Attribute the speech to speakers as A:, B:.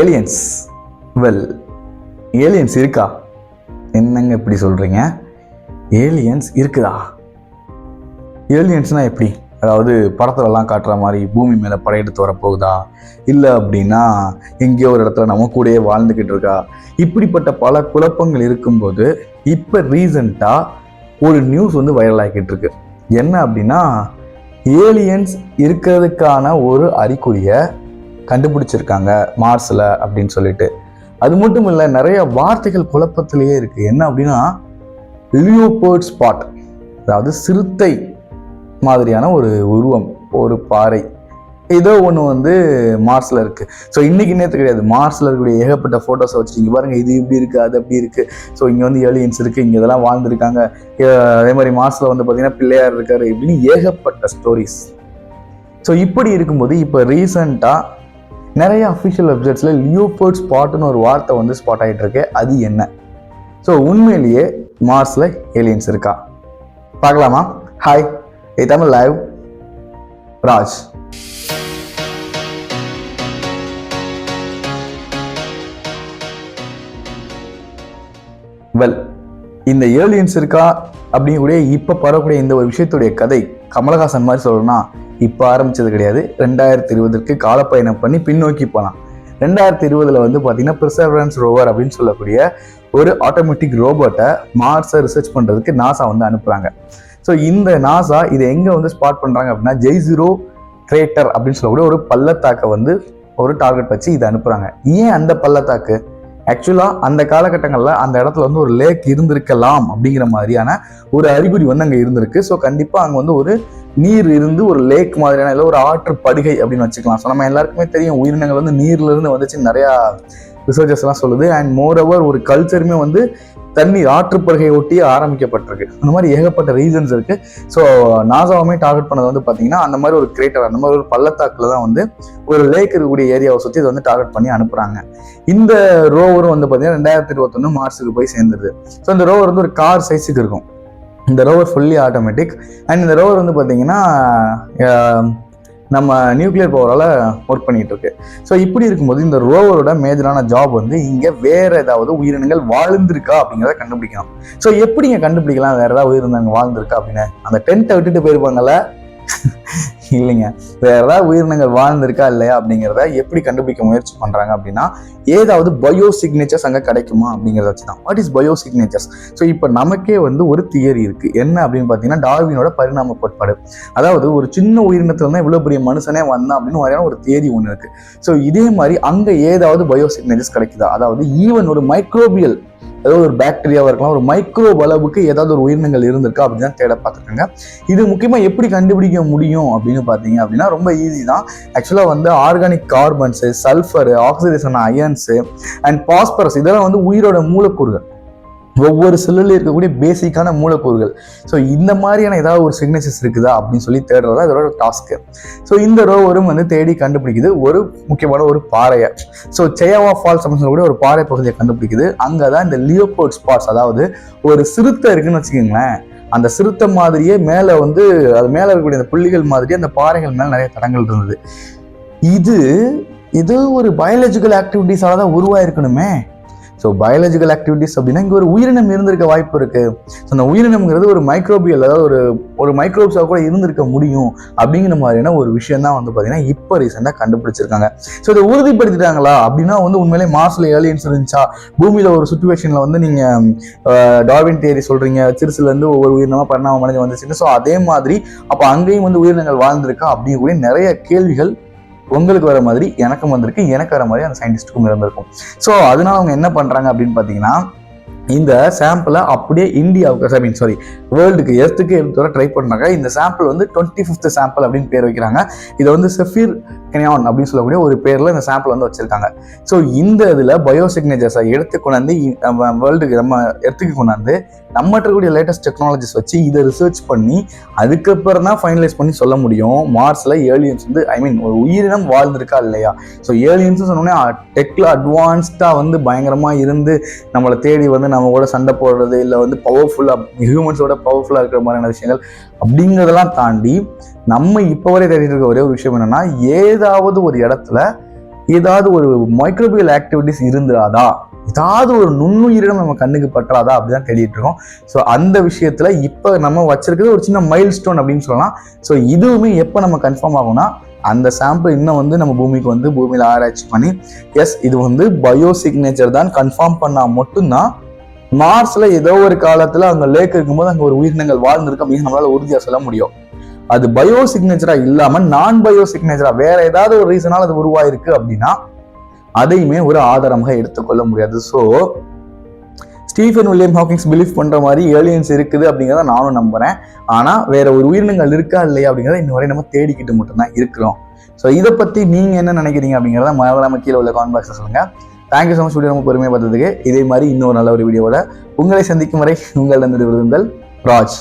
A: Aliens aliens இருக்கா? என்னங்க இப்படி சொல்கிறீங்க? ஏலியன்ஸ் இருக்குதா? ஏலியன்ஸ்னால் எப்படி? அதாவது படத்துலலாம் காட்டுற மாதிரி பூமி மேலே படையெடுத்து வரப்போகுதா, இல்லை அப்படின்னா எங்கேயோ ஒரு இடத்துல நம்ம கூடயே வாழ்ந்துக்கிட்டு இருக்கா? இப்படிப்பட்ட பல குழப்பங்கள் இருக்கும்போது இப்போ ரீசண்டாக ஒரு நியூஸ் வைரல் ஆகிக்கிட்டு இருக்கு. என்ன அப்படின்னா, ஏலியன்ஸ் இருக்கிறதுக்கான ஒரு அறிகுறியை கண்டுபிடிச்சிருக்காங்க மார்ஸில் அப்படின்னு சொல்லிட்டு. அது மட்டும் இல்லை, நிறைய வார்த்தைகள் குழப்பத்திலேயே இருக்குது. என்ன அப்படின்னா, லியோபர்ட் ஸ்பாட், அதாவது சிறுத்தை மாதிரியான ஒரு உருவம், ஒரு பாறை, ஏதோ ஒன்று மார்ஸில் இருக்குது. ஸோ இன்றைக்கி நேற்று கிடையாது, மார்ஸில் இருக்கக்கூடிய ஏகப்பட்ட ஃபோட்டோஸை வச்சுட்டு இங்கே பாருங்கள், இது இப்படி இருக்குது, அது அப்படி இருக்குது, ஸோ இங்கே ஏலியன்ஸ் இருக்குது, இங்கே இதெல்லாம் வாழ்ந்துருக்காங்க, அதே மாதிரி மார்ஸில் பார்த்திங்கன்னா பிள்ளையார் இருக்கார், இப்படின்னு ஏகப்பட்ட ஸ்டோரிஸ். ஸோ இப்படி இருக்கும்போது இப்போ ரீசண்டாக நிறைய அஃபிஷியல் வெப்சைட்ஸில் லியோபர்ட் ஸ்பாட்னு ஒரு வார்த்தை ஸ்பாட் ஆகிட்டு இருக்கு. அது என்ன? ஸோ உண்மையிலேயே மார்ஸில் ஏலியன்ஸ் இருக்கா பார்க்கலாமா? Hi, Tamil live Raj. இந்த ஏலியன்ஸ் இருக்கா அப்படிங்கக்கூடிய இப்போ பரவக்கூடிய இந்த ஒரு விஷயத்துடைய கதை கமலஹாசன் மாதிரி சொல்லணும்னா இப்போ ஆரம்பிச்சது கிடையாது. 2020 காலப்பயணம் பண்ணி பின்னோக்கி போகலாம். 2020 பார்த்தீங்கன்னா பெர்செவரன்ஸ் ரோவர் அப்படின்னு சொல்லக்கூடிய ஒரு ஆட்டோமேட்டிக் ரோபோட்டை மார்ஸை ரிசர்ச் பண்ணுறதுக்கு நாசா அனுப்புகிறாங்க. ஸோ இந்த நாசா இதை எங்கே ஸ்பாட் பண்ணுறாங்க அப்படின்னா, ஜெய்சிரோ கிரேட்டர் அப்படின்னு சொல்லக்கூடிய ஒரு பள்ளத்தாக்கை ஒரு டார்கெட் வச்சு இதை அனுப்புகிறாங்க. ஏன் அந்த பள்ளத்தாக்கு? ஆக்சுவலாக அந்த காலகட்டங்களில் அந்த இடத்துல ஒரு லேக் இருந்திருக்கலாம் அப்படிங்கிற மாதிரியான ஒரு அறிகுறி அங்கே இருந்திருக்கு. ஸோ கண்டிப்பாக அங்கே ஒரு நீர் இருந்து ஒரு லேக் மாதிரியான இல்லை ஒரு ஆற்று படுகை அப்படின்னு வச்சுக்கலாம். ஸோ நம்ம எல்லாருக்குமே தெரியும், உயிரினங்கள் நீர்லேருந்து வந்துச்சு நிறையா ரிசர்ச்சர்ஸ் எல்லாம் சொல்லுது. அண்ட் மோர் ஓவர் ஒரு கல்ச்சருமே தண்ணீர் ஆற்றுப்படுகையை ஒட்டி ஆரம்பிக்கப்பட்டிருக்கு. அந்த மாதிரி ஏகப்பட்ட ரீசன்ஸ் இருக்கு. ஸோ நாசாவுமே டார்கெட் பண்ணது பார்த்தீங்கன்னா அந்த மாதிரி ஒரு கிரேட்டர், அந்த மாதிரி ஒரு பள்ளத்தாக்குல தான் ஒரு லேக் இருக்கக்கூடிய ஏரியாவை சுற்றி இதை டார்கெட் பண்ணி அனுப்புறாங்க. இந்த ரோவரும் பார்த்தீங்கன்னா 2021 மார்ஸுக்கு போய் சேர்ந்துருது. ஸோ இந்த ரோவர் ஒரு கார் சைஸுக்கு இருக்கும். இந்த ரோவர் ஃபுல்லி ஆட்டோமேட்டிக். அண்ட் இந்த ரோவர் பார்த்தீங்கன்னா நம்ம நியூக்ளியர் பவரால் ஒர்க் பண்ணிட்டு இருக்கு. ஸோ இப்படி இருக்கும்போது இந்த ரோவரோட மேஜரான ஜாப் இங்கே வேற ஏதாவது உயிரினங்கள் வாழ்ந்திருக்கா அப்படிங்கிறத கண்டுபிடிக்கணும். ஸோ எப்படிங்க கண்டுபிடிக்கலாம் வேற ஏதாவது உயிரினங்கள் வாழ்ந்திருக்கா அப்படின்னு? அந்த டென்ட்டை விட்டுட்டு போயிருப்பாங்கல்ல, இல்லைங்க, வேற ஏதாவது உயிரினங்கள் வாழ்ந்திருக்கா இல்லையா அப்படிங்கிறத எப்படி கண்டுபிடிக்க முயற்சி பண்றாங்க அப்படின்னா, ஏதாவது பயோ சிக்னேச்சர்ஸ் அங்கே கிடைக்குமா அப்படிங்கிறத வச்சுதான். What is bio signatures? So இப்போ நமக்கே ஒரு தியரி இருக்கு. என்ன அப்படின்னு பார்த்தீங்கன்னா, டார்வினோட பரிணாம கோட்பாடு. அதாவது ஒரு சின்ன உயிரினத்துல தான் இவ்வளவு பெரிய மனுஷனே வந்தான் அப்படின்னு ஒரு தியரி ஒன்று இருக்கு. ஸோ இதே மாதிரி அங்க ஏதாவது பயோ சிக்னேச்சர்ஸ் கிடைக்குதா? அதாவது ஈவன் ஒரு மைக்ரோபியல், ஏதாவது ஒரு பாக்டீரியாவாக இருக்கலாம், ஒரு மைக்ரோப் அளவுக்கு ஏதாவது ஒரு உயிரினங்கள் இருந்திருக்கா அப்படின்னு தான் தேட பார்த்துருக்காங்க. இது முக்கியமாக எப்படி கண்டுபிடிக்க முடியும் அப்படின்னு பார்த்தீங்க அப்படின்னா ரொம்ப ஈஸி தான். ஆக்சுவலாக organic carbons, sulphur, oxidation ions and phosphorus, இதெல்லாம் உயிரோட மூலக்கூறுகள், ஒவ்வொரு செல்லுல இருக்கக்கூடிய பேசிக்கான மூலக்கூறுகள். ஸோ இந்த மாதிரியான ஏதாவது ஒரு சிக்னேச்சர்ஸ் இருக்குதா அப்படின்னு சொல்லி தேடுறதா இதோட டாஸ்க்கு. ஸோ இந்த ரோவரும் தேடி கண்டுபிடிக்குது ஒரு முக்கியமான ஒரு பாறையை. ஸோ சேயாவா ஃபால்ஸ் அப்படின்னு சொல்லக்கூடிய ஒரு பாறை பகுதியை கண்டுபிடிக்குது. அங்கே தான் இந்த லியோபர்ட் ஸ்பாட்ஸ், அதாவது ஒரு சிறுத்தை இருக்குன்னு வச்சுக்கோங்களேன், அந்த சிறுத்தை மாதிரியே மேலே அது மேலே இருக்கக்கூடிய அந்த புள்ளிகள் மாதிரி அந்த பாறைகள் மேலே நிறைய தடங்கள் இருந்தது. இது ஒரு பயாலஜிக்கல் ஆக்டிவிட்டிஸால தான் உருவாயிருக்கணுமே. ஸோ பயாலஜிக்கல் ஆக்டிவிட்டிஸ் அப்படின்னா இங்கே ஒரு உயிரினம் இருந்திருக்க வாய்ப்பு இருக்கு. ஸோ அந்த உயிரினம்ங்கிறது ஒரு மைக்ரோபியல், அதாவது ஒரு மைக்ரோப்ஸாக கூட இருந்திருக்க முடியும் அப்படிங்கிற மாதிரியான ஒரு விஷயம் தான் பார்த்தீங்கன்னா இப்போ ரீசெண்டாக கண்டுபிடிச்சிருக்காங்க. ஸோ இதை உறுதிப்படுத்திட்டாங்களா அப்படின்னா உண்மையிலே மார்ஸ்ல ஏலியன்ஸ் இருந்துச்சா, பூமியில ஒரு சுச்சுவேஷன்ல நீங்க டார்வின் தியரி சொல்றீங்க, சிறுசுலேருந்து ஒவ்வொரு உயிரினமா பரிணாமம் அடைஞ்சு வந்துச்சுன்னு. ஸோ அதே மாதிரி அப்போ அங்கேயும் உயிரினங்கள் வாழ்ந்திருக்கா அப்படிங்கக்கூடிய நிறைய கேள்விகள் உங்களுக்கு வர மாதிரி எனக்கும் வந்திருக்கு, எனக்கு வர மாதிரி அந்த சயின்டிஸ்டுக்கும் இருந்திருக்கும். ஸோ அதனால அவங்க என்ன பண்றாங்க அப்படின்னு பார்த்தீங்கன்னா, இந்த சாம்பிளை அப்படியே இந்தியாவுக்கு வேர்ல்டுக்கு எர்த்துக்கு எடுத்து வர ட்ரை பண்ணுறாங்க. இந்த சாம்பிள் 25th சாம்பிள் அப்படின்னு பேர் வைக்கிறாங்க. இதை செஃபிர் கெனியான் அப்படின்னு சொல்லக்கூடிய ஒரு பேரில் இந்த சாம்பிள் வச்சிருக்காங்க. ஸோ இந்த இதில் பயோ சிக்னேச்சர்ஸை எடுத்து கொண்டாந்து வேர்ல்டுக்கு நம்ம எர்த்துக்கு கொண்டாந்து நம்மகிட்ட இருக்கக்கூடிய லேட்டஸ்ட் டெக்னாலஜிஸ் வச்சு இதை ரிசர்ச் பண்ணி அதுக்கப்புறம் தான் ஃபைனலைஸ் பண்ணி சொல்ல முடியும் மார்ஸில் ஏலியன்ஸ் ஒரு உயிரினம் வாழ்ந்திருக்கா இல்லையா. ஸோ ஏலியன்ஸ் சொன்னோன்னே டெக்ல அட்வான்ஸ்டாக பயங்கரமாக இருந்து நம்மளை தேடி நம்ம கூட சண்டை போடுறது, இல்லை பவர்ஃபுல்லாக ஹியூமன்ஸோட பவர்ஃபுல்லாக இருக்கிற மாதிரியான விஷயங்கள் அப்படிங்கிறதெல்லாம் தாண்டி நம்ம இப்போ வரை தேடிட்டு இருக்க ஒரே ஒரு விஷயம் என்னன்னா, ஏதாவது ஒரு இடத்துல ஏதாவது ஒரு மைக்ரோபியல் ஆக்டிவிட்டிஸ் இருந்துடாதா, ஏதாவது ஒரு நுண்ணுயிரினம் நம்ம கண்ணுக்கு பற்றாதா அப்படிதான் தேடிட்டு இருக்கோம். ஸோ அந்த விஷயத்துல இப்போ நம்ம வச்சிருக்கிறது ஒரு சின்ன மைல் ஸ்டோன் அப்படின்னு சொல்லலாம். ஸோ இதுவுமே எப்போ நம்ம கன்ஃபார்ம் ஆகும்னா, அந்த சாம்பிள் இன்னும் வந்து நம்ம பூமிக்கு வந்து பூமியில ஆராய்ச்சி பண்ணி எஸ் இது வந்து பயோ சிக்னேச்சர் தான் கன்ஃபார்ம் பண்ணா மட்டும்தான் மார்ஸ்ல ஏதோ ஒரு காலத்துல அங்க லேக் இருக்கும்போது அங்க ஒரு உயிரினங்கள் வாழ்ந்திருக்கு அப்படின்னு நம்மளால உறுதியா சொல்ல முடியும். அது பயோ சிக்னேச்சரா இல்லாம நான் பயோ சிக்னேச்சரா வேற ஏதாவது ஒரு ரீசனால அது உருவாயிருக்கு அப்படின்னா அதையுமே ஒரு ஆதாரமாக எடுத்துக்கொள்ள முடியாது. So Stephen William Hawkings believe பண்ற மாதிரி ஏலியன்ஸ் இருக்குது அப்படிங்கிறத நானும் நம்புறேன். ஆனா வேற ஒரு உயிரினங்கள் இருக்கா இல்லையா அப்படிங்கிறத இன்ன வரை நம்ம தேடிக்கிட்டு மட்டும்தான் இருக்கிறோம். ஸோ இதை பத்தி நீங்க என்ன நினைக்கிறீங்க அப்படிங்கிறத மறக்காம கீழே உள்ள காமெண்ட் பாக்ஸ்ல சொல்லுங்க. தேங்க்யூ ஸோ மச் வீடியோ ரொம்ப பொறுமையாக பார்த்ததுக்கு. இதே மாதிரி இன்னொரு நல்ல ஒரு வீடியோவோட உங்களை சந்திக்கும் வரை உங்களிடம் விருதுங்கள் ராஜ்.